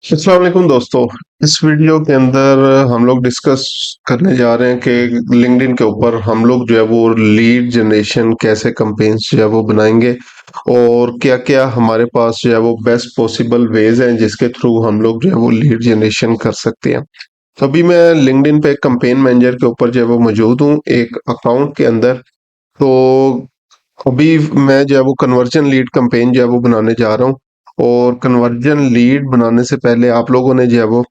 अस्सलाम वालेकुम दोस्तों। इस वीडियो के अंदर हम लोग डिस्कस करने जा रहे हैं कि लिंक्डइन के ऊपर हम लोग जो है वो लीड जनरेशन कैसे कैंपेन्स जो है वो बनाएंगे और क्या क्या हमारे पास जो है वो बेस्ट पॉसिबल वेज हैं जिसके थ्रू हम लोग जो है वो लीड जनरेशन कर सकते हैं। तो अभी मैं लिंक्डइन पे कैंपेन मैनेजर के ऊपर जो है वो मौजूद हूँ एक अकाउंट के अंदर। तो अभी मैं जो है वो कन्वर्जन लीड कैंपेन जो है वो बनाने जा रहा हूँ। और कन्वर्जन लीड बनाने से पहले आप लोगों ने जो है वो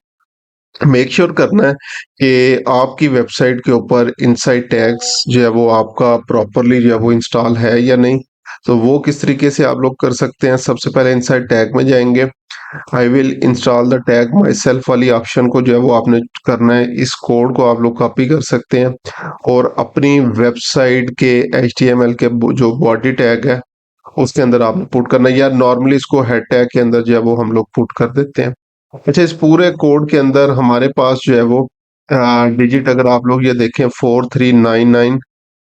मेक श्योर करना है कि आपकी वेबसाइट के ऊपर इनसाइड टैग्स जो है वो आपका प्रॉपरली जो है वो इंस्टॉल है या नहीं। तो वो किस तरीके से आप लोग कर सकते हैं, सबसे पहले इनसाइड टैग में जाएंगे। I will install the tag my self वाली ऑप्शन को जो है वो आपने करना है। इस कोड को आप लोग कॉपी कर सकते हैं और अपनी वेबसाइट के HTML के जो बॉडी टैग है उसके अंदर आपने पुट करना है, या नॉर्मली इसको हेड टैग के अंदर जो है वो हम लोग पुट कर देते हैं। अच्छा, इस पूरे कोड के अंदर हमारे पास जो है वो डिजिट अगर आप लोग ये देखें 4399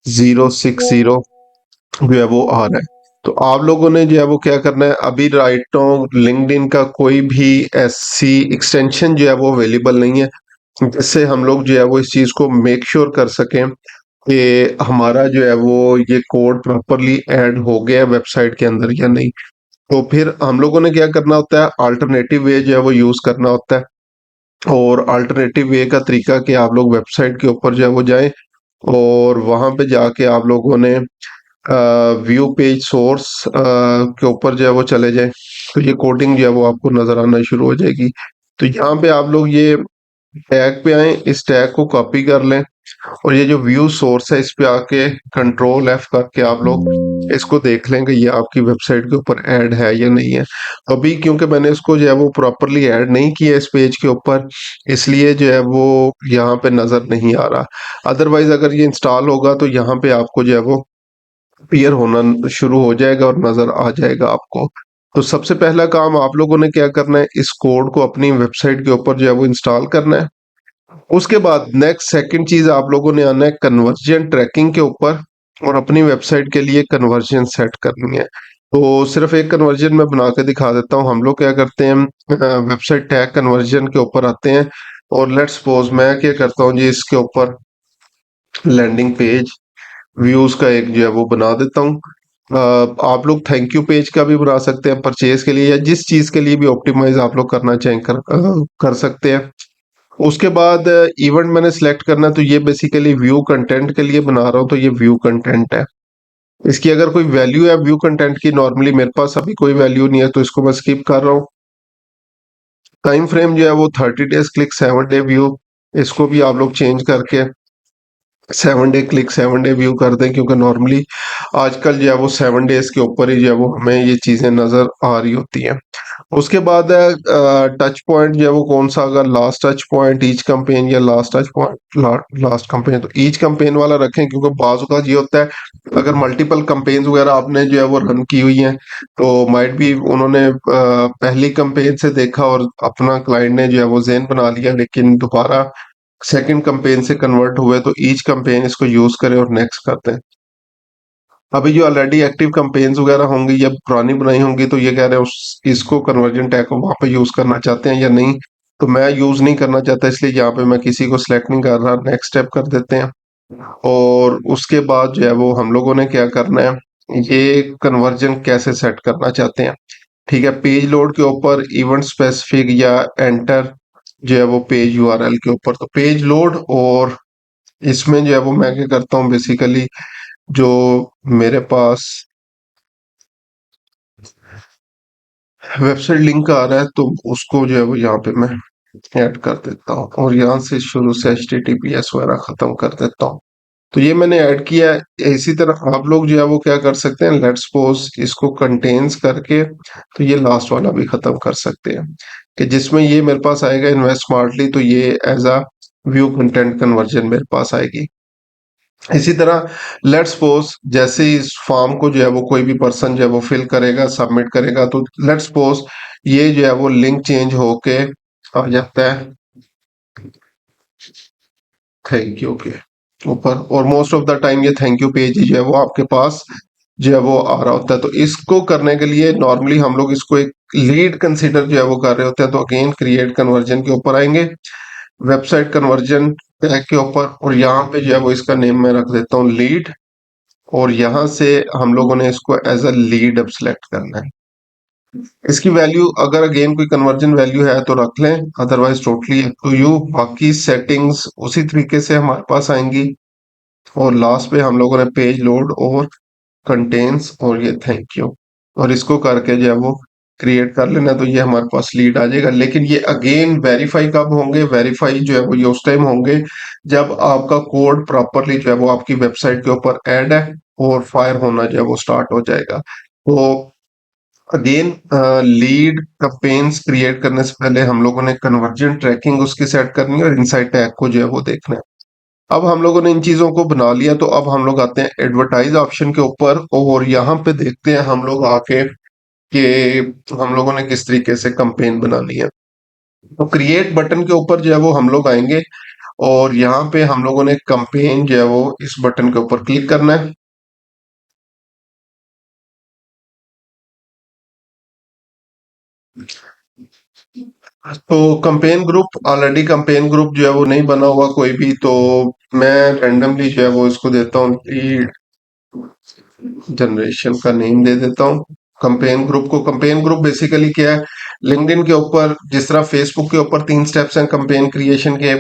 060 जो है वो आ रहा है। तो आप लोगों ने जो है वो क्या करना है, अभी राइट लिंक्डइन का कोई भी ऐसी एक्सटेंशन जो है वो अवेलेबल नहीं है जिससे हम लोग जो है वो इस चीज को मेक श्योर कर सकें कि हमारा जो है वो ये कोड प्रॉपरली ऐड हो गया वेबसाइट के अंदर या नहीं। तो फिर हम लोगों ने क्या करना होता है, अल्टरनेटिव वे जो है वो यूज करना होता है। और अल्टरनेटिव वे का तरीका कि आप लोग वेबसाइट के ऊपर जो है वो जाएं और वहां पे जाके आप लोगों ने व्यू पेज सोर्स के ऊपर जो है वो चले जाएं। तो ये कोडिंग जो है वो आपको नजर आना शुरू हो जाएगी। तो यहाँ पे आप लोग ये टैग पे आए, इस टैग को कॉपी कर लें और ये जो व्यू सोर्स है इस पे आके कंट्रोल F करके आप लोग इसको देख लेंगे ये आपकी वेबसाइट के ऊपर ऐड है या नहीं है। अभी क्योंकि मैंने इसको जो है वो प्रॉपरली ऐड नहीं किया इस पेज के ऊपर, इसलिए जो है वो यहाँ पे नजर नहीं आ रहा। अदरवाइज अगर ये इंस्टॉल होगा तो यहाँ पे आपको जो है वो अपीयर होना शुरू हो जाएगा और नजर आ जाएगा आपको। तो सबसे पहला काम आप लोगों ने क्या करना है, इस कोड को अपनी वेबसाइट के ऊपर जो है वो इंस्टॉल करना है। उसके बाद नेक्स्ट सेकंड चीज आप लोगों ने आना है कन्वर्जन ट्रैकिंग के ऊपर और अपनी वेबसाइट के लिए कन्वर्जन सेट करनी है। तो सिर्फ एक कन्वर्जन मैं बना के दिखा देता हूँ। हम लोग क्या करते हैं, वेबसाइट टैग कन्वर्जन के ऊपर आते हैं और लेट्स सपोज मैं क्या करता हूँ जी, इसके ऊपर लैंडिंग पेज व्यूज का एक जो है वो बना देता हूँ। आप लोग थैंक यू पेज का भी बना सकते हैं परचेज के लिए, या जिस चीज के लिए भी ऑप्टिमाइज आप लोग करना चाहें कर सकते हैं। उसके बाद इवेंट मैंने सिलेक्ट करना है, तो ये बेसिकली व्यू कंटेंट के लिए बना रहा हूँ, तो ये व्यू कंटेंट है। इसकी अगर कोई वैल्यू है व्यू कंटेंट की, नॉर्मली मेरे पास अभी कोई वैल्यू नहीं है तो इसको मैं स्किप कर रहा हूँ। टाइम फ्रेम जो है वो 30 डेज क्लिक 7 डे व्यू, इसको भी आप लोग चेंज करके 7 डे क्लिक 7 डे व्यू कर दें, क्योंकि नॉर्मली आजकल जो है वो 7 डेज के ऊपर ही जो है वो हमें ये चीजें नजर आ रही होती हैं। उसके बाद है टच पॉइंट जो है वो कौन सा, अगर last touch point each campaign या last touch point last campaign, तो ईच कैंपेन वाला रखें, क्योंकि बाजू का ये होता है अगर मल्टीपल कैंपेन्स वगैरह आपने जो है वो रन की हुई हैं तो माइट भी उन्होंने पहली कैंपेन से देखा और अपना क्लाइंट ने जो है वो ज़ेन बना लिया, लेकिन दोबारा सेकंड कैंपेन से कन्वर्ट हुए, तो ईच कैंपेन इसको यूज करें और नेक्स्ट करते हैं। अभी जो ऑलरेडी एक्टिव कैंपेन्स वगैरह होंगी या पुरानी बनाई होंगी तो ये कह रहे हैं इसको कन्वर्जन टैग को वहां पे यूज करना चाहते हैं या नहीं। तो मैं यूज नहीं करना चाहता, इसलिए यहाँ पे मैं किसी को सिलेक्ट नहीं कर रहा, नेक्स्ट स्टेप कर देते हैं। और उसके बाद जो है वो हम लोगों ने क्या करना है, ये कन्वर्जन कैसे सेट करना चाहते हैं। ठीक है, पेज लोड के ऊपर इवेंट स्पेसिफिक या एंटर जो है वो पेज URL के ऊपर, तो पेज लोड। और इसमें जो है वो मैं क्या करता हूँ बेसिकली, जो मेरे पास वेबसाइट लिंक आ रहा है तो उसको जो है वो यहाँ पे मैं ऐड कर देता हूँ और यहाँ से शुरू से HTTPS वगैरह खत्म कर देता हूँ। तो ये मैंने ऐड किया है। इसी तरह आप लोग जो है वो क्या कर सकते हैं, लेट्स सपोज इसको कंटेन्स करके तो ये लास्ट वाला भी खत्म कर सकते हैं, कि जिसमें ये मेरे पास आएगा इन्वेस्ट स्मार्टली, तो ये as a view content conversion मेरे पास आएगी। इसी तरह लेट्स सपोज जैसे ही इस फॉर्म को जो है वो कोई भी पर्सन जो है वो फिल करेगा सबमिट करेगा, तो लेट्स सपोज ये जो है वो लिंक चेंज होके आ जाता है थैंक यू के ऊपर, और मोस्ट ऑफ द टाइम ये थैंक यू पेज ही जो है वो आपके पास जो है वो आ रहा होता है। तो इसको करने के लिए नॉर्मली हम लोग इसको एक लीड कंसीडर जो है वो कर रहे होते हैं। तो अगेन क्रिएट कन्वर्जन के ऊपर आएंगे, वेबसाइट कन्वर्जन टैग के ऊपर, और यहाँ पे जो है वो इसका नेम मैं रख देता हूँ लीड, और यहाँ से हम लोगों ने इसको एज अ लीड अब सिलेक्ट करना है। इसकी वैल्यू अगर अगेन कोई कन्वर्जन वैल्यू है तो रख लें, otherwise totally up to you. बाकी सेटिंग्स उसी तरीके से हमारे पास आएंगी, और लास्ट पे हम लोगों ने पेज लोड और कंटेन्स और ये थैंक यू, और इसको करके जो है वो क्रिएट कर लेना, तो ये हमारे पास लीड आ जाएगा। लेकिन ये अगेन वेरीफाई कब होंगे? वेरीफाई जो है वो ये उस टाइम होंगे जब आपका कोड प्रॉपरली जो है वो आपकी वेबसाइट के ऊपर ऐड है और फायर होना जो है वो स्टार्ट हो जाएगा। तो अगेन लीड कैंपेन्स क्रिएट करने से पहले हम लोगों ने कन्वर्जन ट्रैकिंग उसकी सेट करनी है, और इनसाइड टैग को जो है वो देखना है। अब हम लोगों ने इन चीजों को बना लिया, तो अब हम लोग आते हैं एडवर्टाइज ऑप्शन के ऊपर, और यहाँ पे देखते हैं हम लोग आके कि हम लोगों ने किस तरीके से कैंपेन बनानी है। तो क्रिएट बटन के ऊपर जो है वो हम लोग आएंगे, और यहाँ पे हम लोगों ने कैंपेन जो है वो इस बटन के ऊपर क्लिक करना है। तो campaign group, already campaign group जो है वो नहीं बना हुआ कोई भी, तो मैं रैंडमली जो है वो इसको देता हूँ लीड जनरेशन का नेम दे देता हूँ कंपेन ग्रुप को। कंपेन ग्रुप बेसिकली क्या है? लिंक्डइन के ऊपर जिस तरह फेसबुक के ऊपर 3 स्टेप्स हैं कंपेन क्रिएशन के,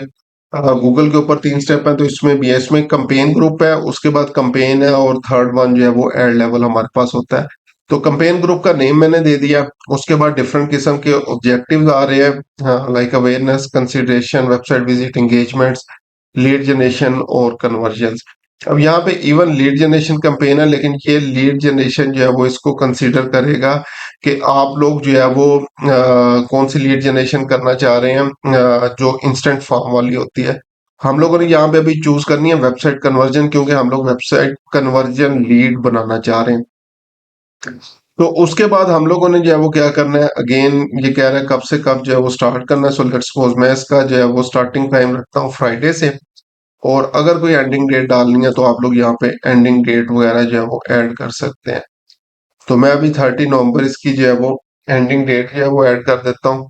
गूगल के ऊपर 3 स्टेप हैं, तो इसमें भी है। इसमें कंपेन ग्रुप है, उसके बाद कंपेन है, और थर्ड वन जो है वो एड लेवल हमारे पास होता है। तो कंपेन ग्रुप का नेम मैंने दे दिया। उसके बाद डिफरेंट किस्म के ऑब्जेक्टिव्स आ रहे हैं, like awareness, consideration, website visit, engagements, lead generation और कन्वर्जन। अब यहाँ पे इवन लीड जनरेशन कैंपेन है, लेकिन ये लीड जनरेशन जो है वो इसको कंसीडर करेगा कि आप लोग जो है वो कौन सी लीड जनरेशन करना चाह रहे हैं, जो इंस्टेंट फॉर्म वाली होती है। हम लोगों ने यहाँ पे अभी चूज करनी है वेबसाइट कन्वर्जन, क्योंकि हम लोग वेबसाइट कन्वर्जन लीड बनाना चाह रहे हैं। तो उसके बाद हम लोगों ने जो है वो क्या करना है, अगेन ये कह रहा है कब से कब जो है वो स्टार्ट करना है। सो लेट्स सपोज मैं इसका जो है वो स्टार्टिंग टाइम रखता हूँ फ्राइडे से, और अगर कोई एंडिंग डेट डालनी है तो आप लोग यहाँ पे एंडिंग डेट वगैरह जो है वो ऐड कर सकते हैं। तो मैं अभी 30 नवंबर इसकी जो है वो एंडिंग डेट जो है वो ऐड कर देता हूँ।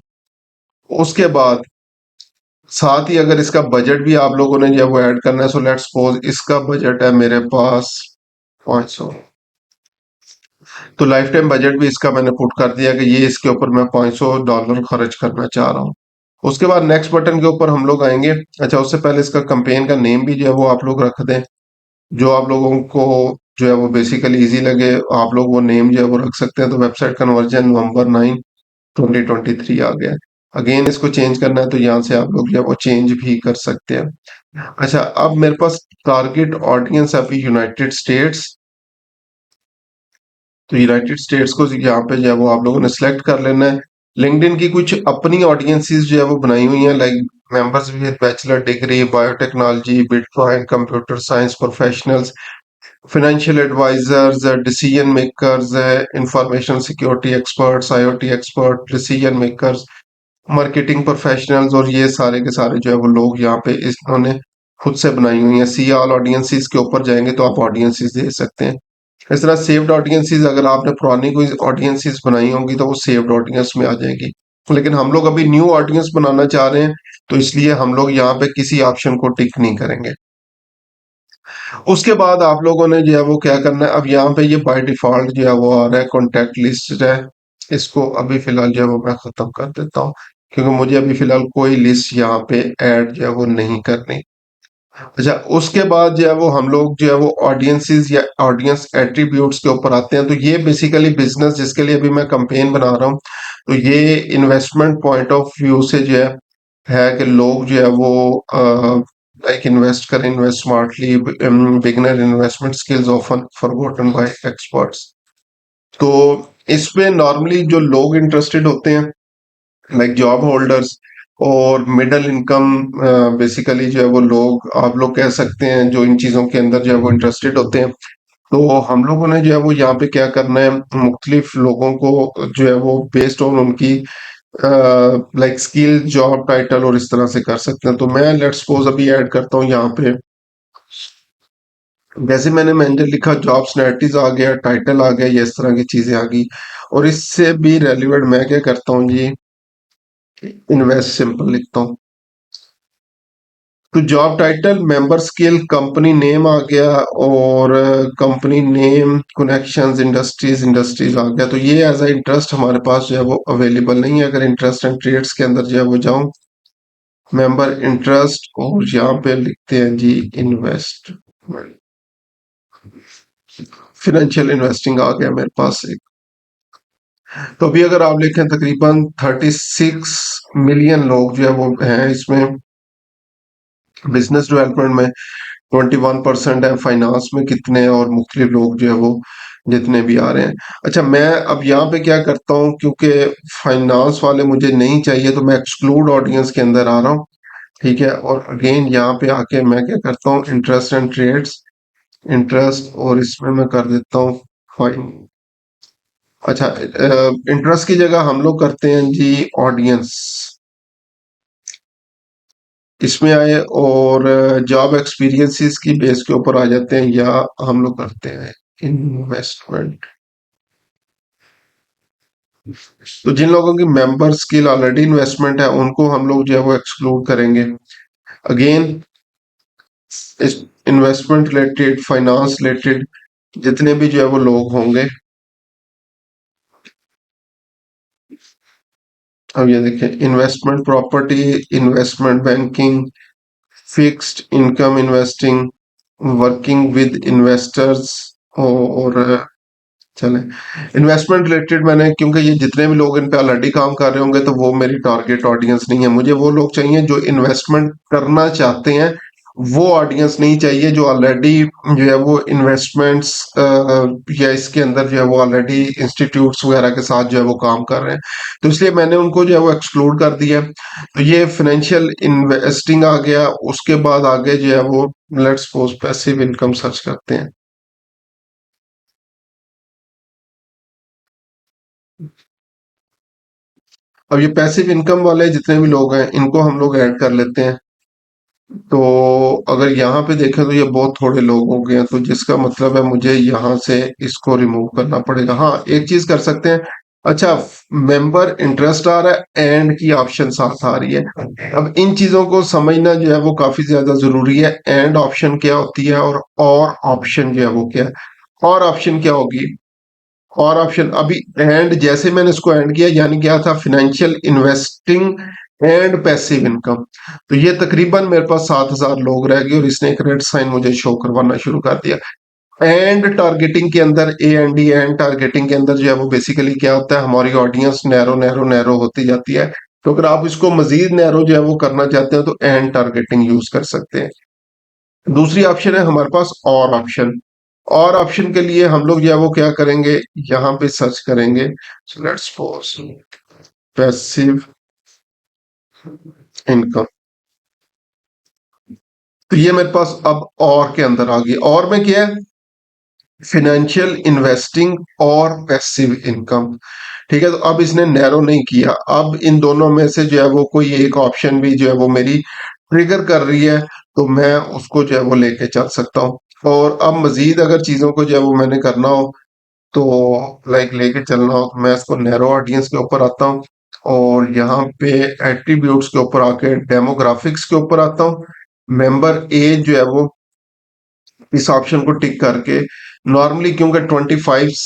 उसके बाद साथ ही अगर इसका बजट भी आप लोगों ने जो है वो ऐड करना है, सो लेट्स सपोज इसका बजट है मेरे पास 500, तो लाइफ टाइम बजट भी इसका मैंने पुट कर दिया कि ये इसके ऊपर मैं $500 खर्च करना चाह रहा हूँ। उसके बाद नेक्स्ट बटन के ऊपर हम लोग आएंगे। अच्छा, उससे पहले इसका कंपेन का नेम भी जो है वो आप लोग रख दें, जो आप लोगों को जो है वो बेसिकली इजी लगे, आप लोग वो नेम जो है वो रख सकते हैं। तो वेबसाइट कन्वर्जन November 9 2023 आ गया है। अगेन इसको चेंज करना है तो यहाँ से आप लोग जो है वो चेंज भी कर सकते हैं। अच्छा, अब मेरे पास टारगेट ऑडियंस अभी यूनाइटेड स्टेट्स, तो यूनाइटेड स्टेट्स को यहाँ पे जो है वो आप लोगों ने सिलेक्ट कर लेना है। लिंक्डइन की कुछ अपनी ऑडियंसेस जो है वो बनाई हुई हैं, like members with bachelor degree, biotechnology, bitcoin, computer science professionals, financial advisers, decision makers, information security experts, IoT expert, decision makers, marketing professionals, और ये सारे के सारे जो है वो लोग यहाँ पे इन्होंने खुद से बनाई हुई हैं। सी ऑल ऑडियंसेस के ऊपर जाएंगे तो आप ऑडियंसेस दे सकते हैं। इस तरह सेव्ड ऑडियंसेस, अगर आपने पुरानी कोई ऑडियंसेस बनाई होंगी तो वो सेव्ड ऑडियंस में आ जाएंगी। लेकिन हम लोग अभी न्यू ऑडियंस बनाना चाह रहे हैं, तो इसलिए हम लोग यहाँ पे किसी ऑप्शन को टिक नहीं करेंगे। उसके बाद आप लोगों ने जो है वो क्या करना है, अब यहाँ पे ये बाय डिफॉल्ट जो है वो आ रहा है कॉन्टेक्ट लिस्ट है। इसको अभी फिलहाल जो है वो मैं खत्म कर देता हूँ, क्योंकि मुझे अभी फिलहाल कोई लिस्ट यहाँ पे ऐड जो है वो नहीं करनी। अच्छा, उसके बाद जो है वो हम लोग जो है वो ऑडियंसेस या ऑडियंस एट्रीब्यूट्स के ऊपर आते हैं। तो ये बेसिकली बिजनेस जिसके लिए अभी मैं कैंपेन बना रहा हूँ, तो ये इन्वेस्टमेंट पॉइंट ऑफ व्यू से जो है कि लोग जो है वो लाइक इन्वेस्ट करें, invest smartly, beginner investment skills often forgotten bye experts. तो इस पे नॉर्मली जो लोग इंटरेस्टेड होते हैं, लाइक जॉब होल्डर्स और मिडिल इनकम, बेसिकली जो है वो लोग आप लोग कह सकते हैं जो इन चीजों के अंदर जो है वो इंटरेस्टेड होते हैं। तो हम लोगों ने जो है वो यहाँ पे क्या करना है, मुख्तलिफ लोगों को जो है वो बेस्ड ऑन उनकी लाइक स्किल, जॉब टाइटल और इस तरह से कर सकते हैं। तो मैं लेट्स सपोज अभी ऐड करता हूँ यहाँ पे जैसे मैंने मैनेजर लिखा, जॉब सिनैरिटीज आ गया, टाइटल आ गया, ये इस तरह की चीजें आ गई। और इससे भी रेलिवेंट मैं क्या करता हूँ जी, इन्वेस्ट सिंपल लिखता हूँ। तो job title, member skill, company name आ गया, और कंपनी नेम, कनेक्शंस, इंडस्ट्रीज आ गया। तो ये एज अ इंटरेस्ट हमारे पास जो है वो अवेलेबल नहीं है। अगर इंटरेस्ट एंड ट्रेड्स के अंदर जो है वो जाऊं, मेंबर इंटरेस्ट, और यहाँ पे लिखते हैं जी इन्वेस्ट, फाइनेंशियल इन्वेस्टिंग आ गया मेरे पास एक। तो अभी अगर आप लिखें, तकरीबन 36 मिलियन लोग जो है वो हैं इसमें। बिजनेस डेवलपमेंट में 21% है, फाइनेंस में कितने हैं, और मुख्तलिफ लोग जो है वो जितने भी आ रहे हैं। अच्छा, मैं अब यहाँ पे क्या करता हूँ, क्योंकि फाइनेंस वाले मुझे नहीं चाहिए, तो मैं एक्सक्लूड ऑडियंस के अंदर आ रहा हूँ। ठीक है, और अगेन यहाँ पे आके मैं क्या करता हूँ, इंटरेस्ट एंड ट्रेड्स, इंटरेस्ट, और इसमें मैं कर देता हूँ फाइन। अच्छा, इंटरेस्ट की जगह हम लोग करते हैं जी ऑडियंस, इसमें आए, और जॉब एक्सपीरियंसेस की बेस के ऊपर आ जाते हैं, या हम लोग करते हैं इन्वेस्टमेंट। तो जिन लोगों की मेंबर स्किल ऑलरेडी इन्वेस्टमेंट है, उनको हम लोग जो है वो एक्सक्लूड करेंगे। अगेन, इस इन्वेस्टमेंट रिलेटेड, फाइनेंस रिलेटेड जितने भी जो है वो लोग होंगे। अब ये देखें, investment property, investment banking, fixed income investing, working with investors, और चले इन्वेस्टमेंट रिलेटेड मैंने, क्योंकि ये जितने भी लोग इन पे ऑलरेडी काम कर रहे होंगे, तो वो मेरी टारगेट ऑडियंस नहीं है। मुझे वो लोग चाहिए जो इन्वेस्टमेंट करना चाहते हैं। वो ऑडियंस नहीं चाहिए जो ऑलरेडी जो है वो इन्वेस्टमेंट्स या इसके अंदर जो है वो ऑलरेडी इंस्टीट्यूट्स वगैरह के साथ जो है वो काम कर रहे हैं। तो इसलिए मैंने उनको जो है वो एक्सक्लूड कर दिया। तो ये फाइनेंशियल इन्वेस्टिंग आ गया। उसके बाद आगे जो है वो, let's suppose passive income search करते हैं। अब ये पैसिव इनकम वाले जितने भी लोग हैं, इनको हम लोग ऐड कर लेते हैं। तो अगर यहाँ पे देखें तो ये बहुत थोड़े लोग हो गए हैं, तो जिसका मतलब है मुझे यहाँ से इसको रिमूव करना पड़ेगा। हाँ, एक चीज कर सकते हैं। अच्छा, मेंबर इंटरेस्ट आ रहा है, एंड की ऑप्शन साथ आ रही है। अब इन चीजों को समझना जो है वो काफी ज्यादा जरूरी है। एंड ऑप्शन क्या होती है, और ऑप्शन जो है वो क्या है। और ऑप्शन क्या होगी, और ऑप्शन अभी एंड, जैसे मैंने इसको एंड किया, यानी क्या था, financial investing and passive income. तो ये तकरीबन मेरे पास 7,000 लोग रह गए, और इसने एक रेड साइन मुझे शो करवाना शुरू कर दिया। एंड टारगेटिंग के अंदर, A and D, and targeting के अंदर जो है वो बेसिकली क्या होता है, हमारी ऑडियंस नैरो नैरो नैरो होती जाती है। तो अगर आप इसको मजीद नैरो जो है वो करना चाहते हैं, तो एंड टारगेटिंग यूज कर सकते हैं। दूसरी ऑप्शन है हमारे पास और ऑप्शन। और ऑप्शन के लिए हम लोग जो है वो क्या करेंगे, यहाँ पे सर्च करेंगे, लेट्स सपोज पैसिव इनकम। तो ये मेरे पास अब और के अंदर आ गई। और में क्या है, फाइनेंशियल इन्वेस्टिंग और पैसिव इनकम। ठीक है, तो अब इसने नैरो नहीं किया। अब इन दोनों में से जो है वो कोई एक ऑप्शन भी जो है वो मेरी ट्रिगर कर रही है, तो मैं उसको जो है वो लेके चल सकता हूँ। और अब मजीद अगर चीजों को जो है वो मैंने करना हो, तो लाइक लेके चलना हो, तो मैं इसको नैरो ऑडियंस के ऊपर आता हूँ, और यहाँ पे एट्रीब्यूट्स के ऊपर आके डेमोग्राफिक्स के ऊपर आता हूँ। मेंबर एज जो है वो इस ऑप्शन को टिक करके, नॉर्मली क्योंकि 25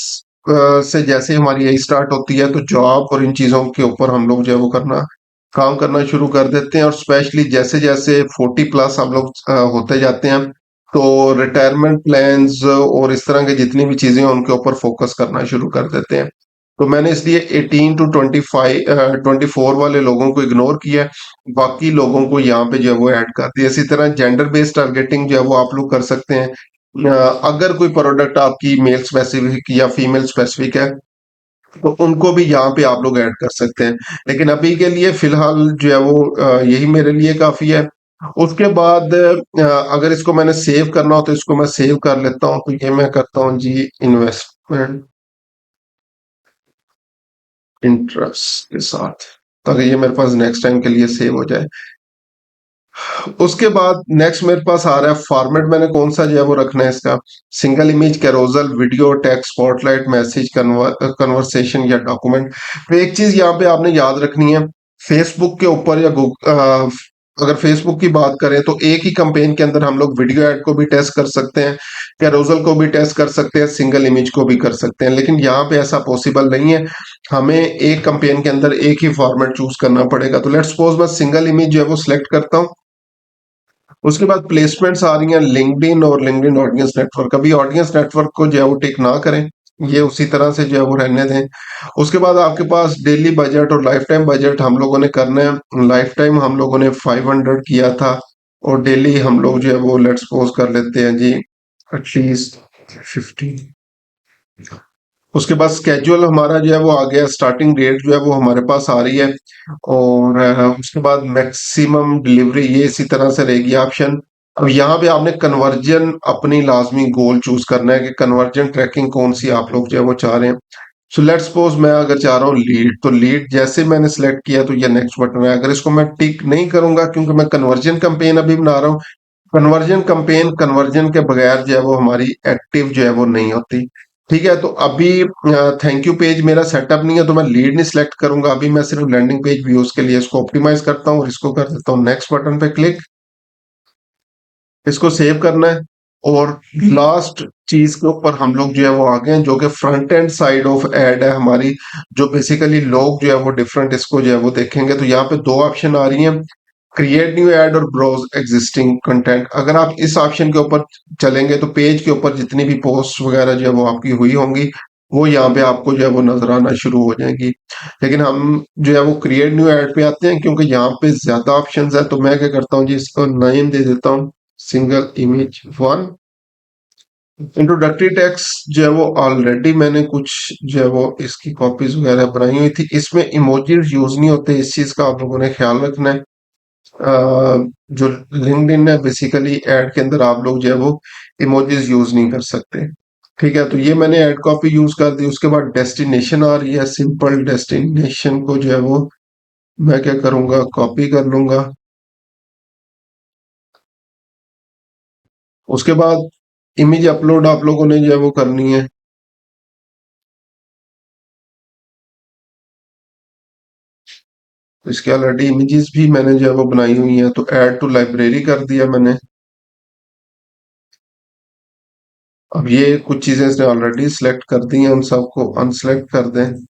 से जैसे हमारी एज स्टार्ट होती है, तो जॉब और इन चीजों के ऊपर हम लोग जो है वो काम करना शुरू कर देते हैं। और स्पेशली जैसे जैसे 40 प्लस हम लोग होते जाते हैं, तो रिटायरमेंट प्लान्स और इस तरह की जितनी भी चीजें हैं उनके ऊपर फोकस करना शुरू कर देते हैं। तो मैंने इसलिए 18 टू 24 वाले लोगों को इग्नोर किया है, बाकी लोगों को यहाँ पे जो है वो ऐड कर दिया। इसी तरह जेंडर बेस्ड टारगेटिंग जो है वो आप लोग कर सकते हैं। अगर कोई प्रोडक्ट आपकी मेल स्पेसिफिक या फीमेल स्पेसिफिक है, तो उनको भी यहाँ पे आप लोग ऐड कर सकते हैं। लेकिन अभी के लिए फिलहाल जो है वो यही मेरे लिए काफी है। उसके बाद अगर इसको मैंने सेव करना हो, तो इसको मैं सेव कर लेता हूँ। तो ये मैं करता हूँ जी इन्वेस्टमेंट इंटरेस्ट के साथ, ताकि ये मेरे पास नेक्स्ट टाइम के लिए सेव हो जाए। उसके बाद नेक्स्ट मेरे पास आ रहा है फॉर्मेट, मैंने कौन सा जो है वो रखना है इसका, single image, carousel, video, text, spotlight, message, conversation या डॉक्यूमेंट। तो एक चीज यहाँ पे आपने याद रखनी है, फेसबुक के ऊपर या अगर फेसबुक की बात करें तो एक ही कंपेन के अंदर हम लोग वीडियो ऐड को भी टेस्ट कर सकते हैं, कैरोजल को भी टेस्ट कर सकते हैं, सिंगल इमेज को भी कर सकते हैं, लेकिन यहाँ पे ऐसा पॉसिबल नहीं है। हमें एक कंपेन के अंदर एक ही फॉर्मेट चूज करना पड़ेगा। तो लेट्स सपोज मैं सिंगल इमेज जो है वो सिलेक्ट करता हूँ। उसके बाद प्लेसमेंट्स आ रही हैं लिंक्डइन और लिंक्डइन ऑडियंस नेटवर्क। अभी ऑडियंस नेटवर्क को जो है वो टिक ना करें, ये उसी तरह से जो है वो रहने दें। उसके बाद आपके पास डेली बजट और लाइफ टाइम बजट हम लोगों ने करना है। लाइफ टाइम हम लोगों ने 500 किया था, और डेली हम लोग जो है वो लेट्स सपोज कर लेते हैं जी एटलीस्ट 50। उसके बाद स्केड्यूल हमारा जो है वो आ गया, स्टार्टिंग डेट जो है वो हमारे पास आ रही है। और उसके बाद मैक्सिमम डिलीवरी ये इसी तरह से रहेगी ऑप्शन। अब यहाँ पे आपने कन्वर्जन अपनी लाजमी गोल चूज करना है कि कन्वर्जन ट्रैकिंग कौन सी आप लोग जो है वो चाह रहे हैं। सो लेट्स सपोज मैं अगर चाह रहा हूँ लीड, तो लीड जैसे मैंने सेलेक्ट किया तो ये नेक्स्ट बटन है। अगर इसको मैं टिक नहीं करूंगा क्योंकि मैं कन्वर्जन कैंपेन अभी बना रहा हूँ, कन्वर्जन कैंपेन कन्वर्जन के बगैर जो है वो हमारी एक्टिव जो है वो नहीं होती। ठीक है, तो अभी थैंक यू पेज मेरा सेटअप नहीं है तो मैं लीड नहीं सिलेक्ट करूंगा, अभी मैं सिर्फ लैंडिंग पेज व्यूज के लिए इसको ऑप्टिमाइज करता हूँ और इसको कर देता हूँ नेक्स्ट बटन पे क्लिक। इसको सेव करना है। और लास्ट चीज के ऊपर हम लोग जो है वो आ गए हैं, जो कि front end side of ad है हमारी, जो बेसिकली लोग जो है वो डिफरेंट इसको जो है वो देखेंगे। तो यहाँ पे दो ऑप्शन आ रही हैं, क्रिएट न्यू ऐड और ब्राउज एग्जिस्टिंग कंटेंट। अगर आप इस ऑप्शन के ऊपर चलेंगे तो पेज के ऊपर जितनी भी पोस्ट वगैरह जो है वो आपकी हुई होंगी वो यहाँ पे आपको जो है वो नजर आना शुरू हो जाएंगी। लेकिन हम जो है वो क्रिएट न्यू ऐड पे आते हैं क्योंकि यहाँ पे ज्यादा ऑप्शंस है। तो मैं क्या करता हूँ जी, इसको नेम दे देता हूँ single image one. Introductory text जो है वो ऑलरेडी मैंने कुछ जो है वो इसकी कॉपीज वगैरह बनाई हुई थी, इसमें इमोजीज यूज नहीं होते, इस चीज का आप लोगों ने ख्याल रखना है। जो लिंक्डइन है बेसिकली ऐड के अंदर आप लोग जो है वो इमोजीज यूज नहीं कर सकते। ठीक है, तो ये मैंने ऐड कॉपी यूज कर दी। उसके बाद डेस्टिनेशन आ रही है, सिंपल डेस्टिनेशन को जो है वो मैं क्या करूंगा, कॉपी कर लूंगा। उसके बाद इमेज अपलोड आप लोगों ने जो है वो करनी है। इसके ऑलरेडी इमेजेस भी मैंने जो है वो बनाई हुई है, तो ऐड टू लाइब्रेरी कर दिया मैंने। अब ये कुछ चीजें इसने ऑलरेडी सिलेक्ट कर दी हैं, उन सबको अनसेलेक्ट कर दें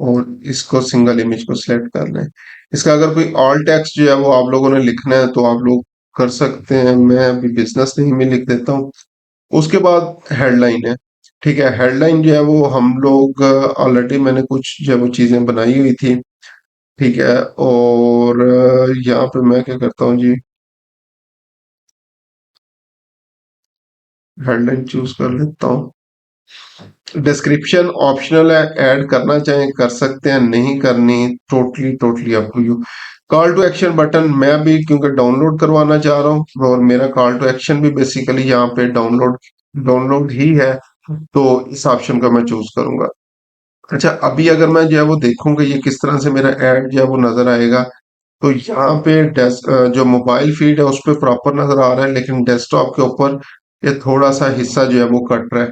और इसको सिंगल इमेज को सिलेक्ट कर लें। इसका अगर कोई ऑल टेक्स्ट जो है वो आप लोगों ने लिखना है तो आप लोग कर सकते हैं, मैं अभी बिजनेस नेम में लिख देता हूँ। उसके बाद हेडलाइन है। ठीक है, हेडलाइन जो है वो हम लोग ऑलरेडी मैंने कुछ जो है वो चीजें बनाई हुई थी। ठीक है, और यहाँ पे मैं क्या करता हूँ जी, हेडलाइन चूज कर लेता हूँ। डिस्क्रिप्शन ऑप्शनल है, ऐड करना चाहें कर सकते हैं, नहीं करनी totally totally up to you. Call to action button मैं भी क्योंकि डाउनलोड करवाना चाह रहा हूँ और मेरा कॉल टू एक्शन भी बेसिकली यहाँ पे डाउनलोड डाउनलोड ही है, तो इस ऑप्शन का मैं चूज करूंगा। अच्छा, अभी अगर मैं जो है वो देखूंगा ये किस तरह से मेरा ऐड जो है वो नजर आएगा, तो यहाँ पे जो मोबाइल फीड है उस पर प्रॉपर नजर आ रहा है, लेकिन डेस्कटॉप के ऊपर ये थोड़ा सा हिस्सा जो है वो कट रहा है।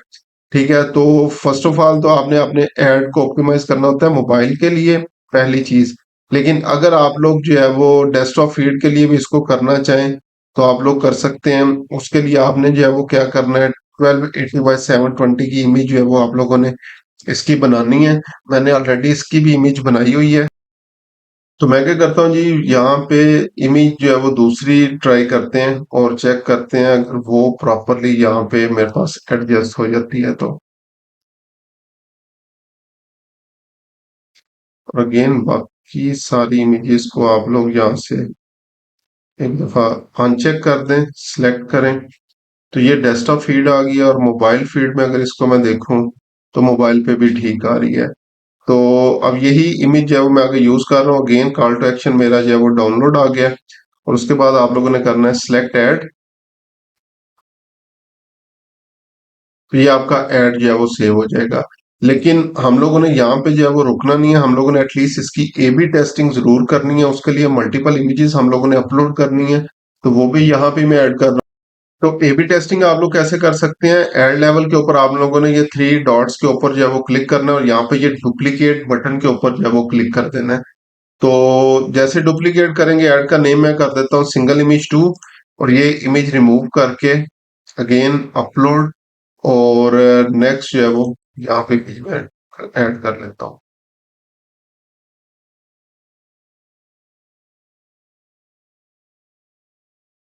ठीक है, तो फर्स्ट ऑफ ऑल तो आपने अपने ऐड को ऑप्टिमाइज करना होता है मोबाइल के लिए, पहली चीज। लेकिन अगर आप लोग जो है वो डेस्कटॉप फीड के लिए भी इसको करना चाहें तो आप लोग कर सकते हैं। उसके लिए आपने जो है वो क्या करना है, 1280 बाई 720 की इमेज जो है वो आप लोगों ने इसकी बनानी है। मैंने ऑलरेडी इसकी भी इमेज बनाई हुई है। तो मैं क्या करता हूँ जी, यहाँ पे इमेज जो है वो दूसरी ट्राई करते हैं और चेक करते हैं अगर वो प्रॉपरली यहाँ पे मेरे पास एडजस्ट हो जाती है तो। और अगेन बाकी सारी इमेजेस को आप लोग यहाँ से एक दफा अनचेक कर दें, सिलेक्ट करें। तो ये डेस्कटॉप फीड आ गई है, और मोबाइल फीड में अगर इसको मैं देखूं तो मोबाइल पे भी ठीक आ रही है। तो अब यही इमेज जो है वो मैं आगे यूज कर रहा हूँ। अगेन कॉल टू एक्शन मेरा जो है वो डाउनलोड आ गया, और उसके बाद आप लोगों ने करना है सिलेक्ट ऐड। तो ये आपका ऐड जो है वो सेव हो जाएगा। लेकिन हम लोगों ने यहाँ पे जो है वो रुकना नहीं है, हम लोगों ने एटलीस्ट इसकी ए बी टेस्टिंग जरूर करनी है। उसके लिए मल्टीपल इमेजेस हम लोगों ने अपलोड करनी है, तो वो भी यहाँ पे मैं ऐड कर रहा हूँ। तो ए बी टेस्टिंग आप लोग कैसे कर सकते हैं, ऐड लेवल के ऊपर आप लोगों ने ये थ्री डॉट्स के ऊपर जो है वो क्लिक करना है और यहाँ पे ये डुप्लीकेट बटन के ऊपर जो है वो क्लिक कर देना है। तो जैसे डुप्लीकेट करेंगे, ऐड का नेम मैं कर देता हूँ सिंगल इमेज टू, और ये इमेज रिमूव करके अगेन अपलोड, और नेक्स्ट जो है वो यहाँ पे भी मैं ऐड कर लेता हूँ।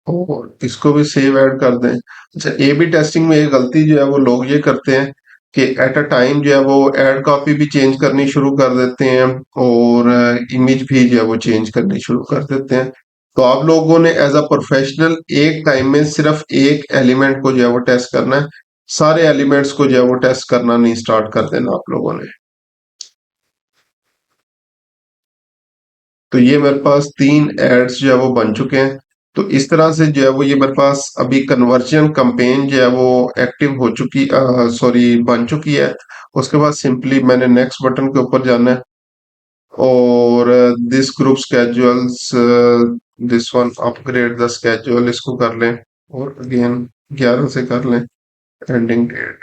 और इसको भी सेव ऐड कर दें। अच्छा, ए बी टेस्टिंग में एक गलती जो है वो लोग ये करते हैं कि एट अ टाइम जो है वो ऐड कॉपी भी चेंज करनी शुरू कर देते हैं और इमेज भी जो है वो चेंज करनी शुरू कर देते हैं। तो आप लोगों ने एज अ प्रोफेशनल एक टाइम में सिर्फ एक एलिमेंट को जो है वो टेस्ट करना है, सारे एलिमेंट्स को जो है वो टेस्ट करना नहीं स्टार्ट कर देना आप लोगों ने। तो ये मेरे पास तीन एड्स जो है वो बन चुके हैं। तो इस तरह से जो है वो ये मेरे पास अभी कन्वर्जन कैंपेन जो है वो एक्टिव हो चुकी, सॉरी बन चुकी है। उसके बाद सिंपली मैंने नेक्स्ट बटन के ऊपर जाना है और this group schedules, this one upgrade the schedule, इसको कर लें और अगेन 11 से कर लें एंडिंग डेट।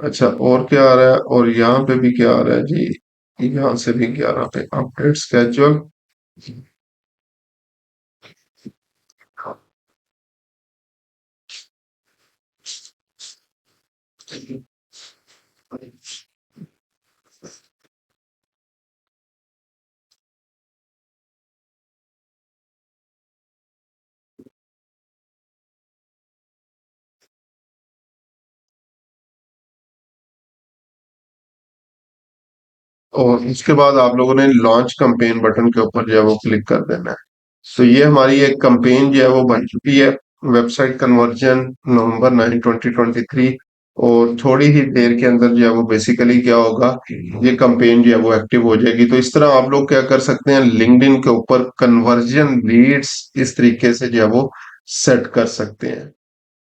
अच्छा, और क्या आ रहा है, और यहाँ पे भी क्या आ रहा है जी, यहाँ से भी 11 पे अपडेट स्केजुअल। और उसके बाद आप लोगों ने लॉन्च कैंपेन बटन के ऊपर जो है वो क्लिक कर देना है। तो ये हमारी एक कैंपेन जो है वो बन चुकी है, वेबसाइट कन्वर्जन नवंबर 9 2023। और थोड़ी ही देर के अंदर जो है वो बेसिकली क्या होगा, ये कैंपेन जो है वो एक्टिव हो जाएगी। तो इस तरह आप लोग क्या कर सकते हैं, लिंक्डइन के ऊपर कन्वर्जन लीड्स इस तरीके से जो है वो सेट कर सकते हैं।